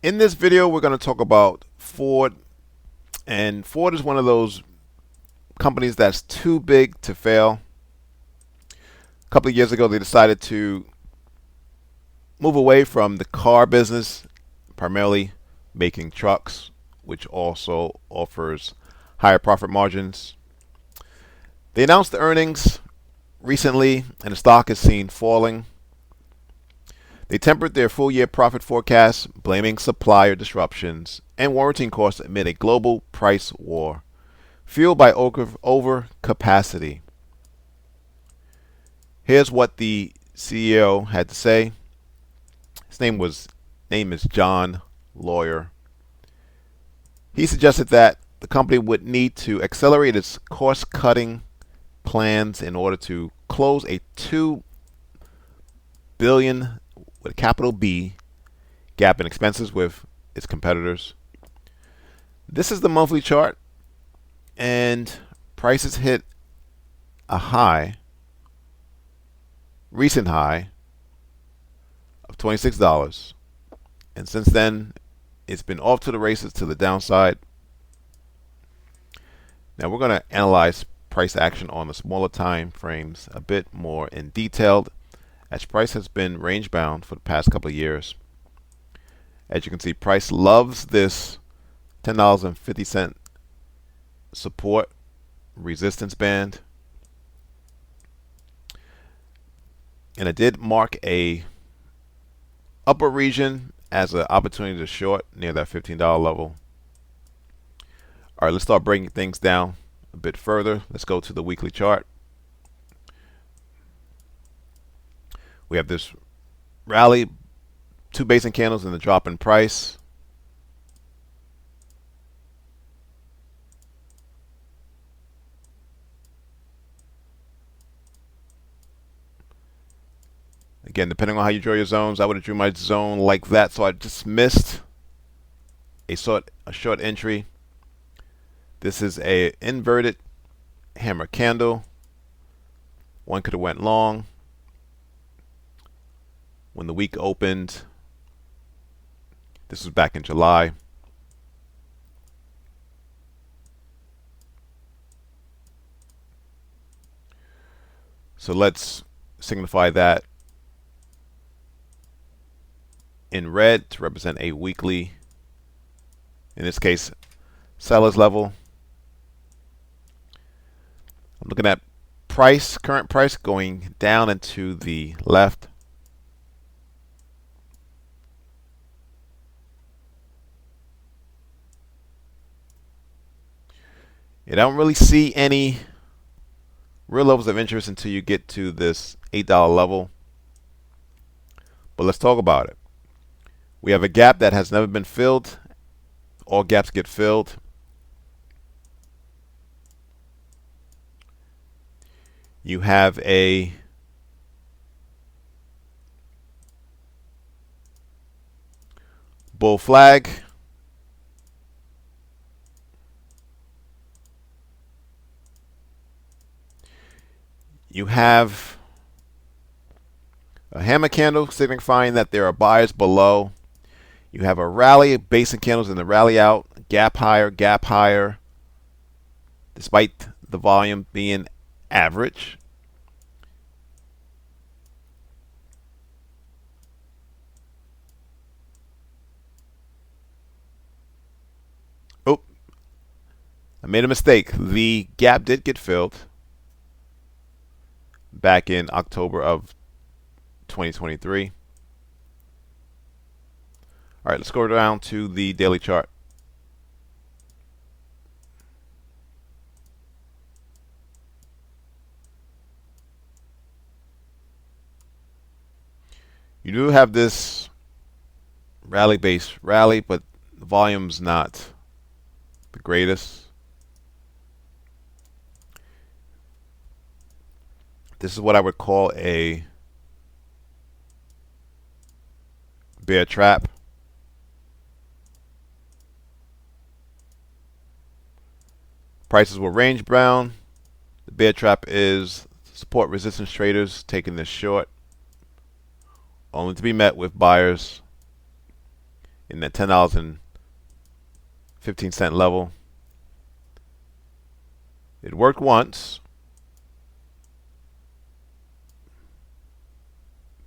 In this video, we're going to talk about Ford. And Ford is one of those companies that's too big to fail. A couple of years ago, they decided to move away from the car business, primarily making trucks, which also offers higher profit margins. They announced the earnings recently, and the stock is seen falling. They tempered their full-year profit forecast, blaming supplier disruptions and warranty costs amid a global price war, fueled by overcapacity. Here's what the CEO had to say. His name is John Lawyer. He suggested that the company would need to accelerate its cost-cutting plans in order to close a $2 billion with a capital B gap in expenses with its competitors. This is the monthly chart, and prices hit a recent high of $26, and since then it's been off to the races to the downside. Now we're going to analyze price action on the smaller time frames a bit more in detail, as price has been range bound for the past couple of years. As you can see, price loves this $10.50 support resistance band, and it did mark a upper region as an opportunity to short near that $15 level. All right, let's start breaking things down a bit further. Let's go to the weekly chart. We have this rally, two basic candles, and the drop in price. Again, depending on how you draw your zones, I would have drew my zone like that, so I just missed a short entry. This is a inverted hammer candle. One could have went long. When the week opened, this was back in July. So let's signify that in red to represent a weekly, in this case, seller's level. I'm looking at price, current price going down and to the left. You don't really see any real levels of interest until you get to this $8 level. But let's talk about it. We have a gap that has never been filled. All gaps get filled. You have a bull flag. You have a hammer candle signifying that there are buyers below. You have a rally, basic candles in the rally out, gap higher, despite the volume being average. Oh, I made a mistake. The gap did get filled back in October of 2023. All right, let's go down to the daily chart. You do have this rally-based rally, but the volume's not the greatest. This is what I would call a bear trap. Prices were range bound. The bear trap is support resistance traders taking this short, only to be met with buyers in that $10.15 level. It worked once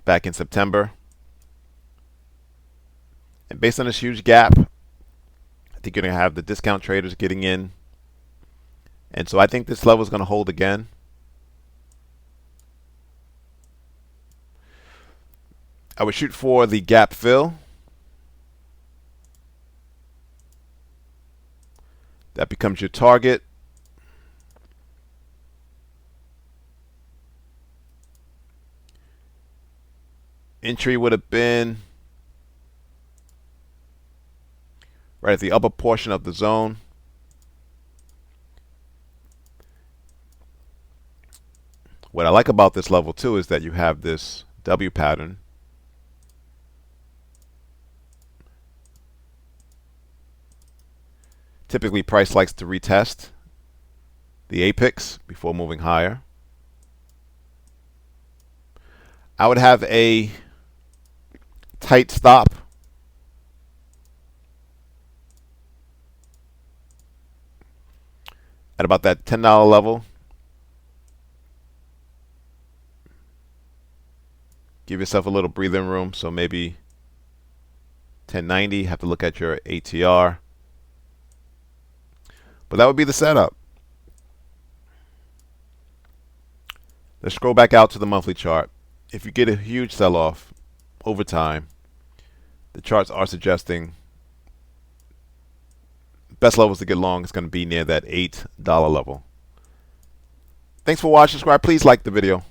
back in September. And based on this huge gap, I think you're going to have the discount traders getting in. And so I think this level is going to hold again. I would shoot for the gap fill. That becomes your target. Entry would have been right at the upper portion of the zone. What I like about this level too is that you have this W pattern. Typically, price likes to retest the apex before moving higher. I would have a tight stop at about that $10 level. Give yourself a little breathing room, so maybe 1090, have to look at your ATR. But that would be the setup. Let's scroll back out to the monthly chart. If you get a huge sell-off over time, the charts are suggesting best levels to get long is going to be near that $8 level. Thanks for watching. Subscribe. Please like the video.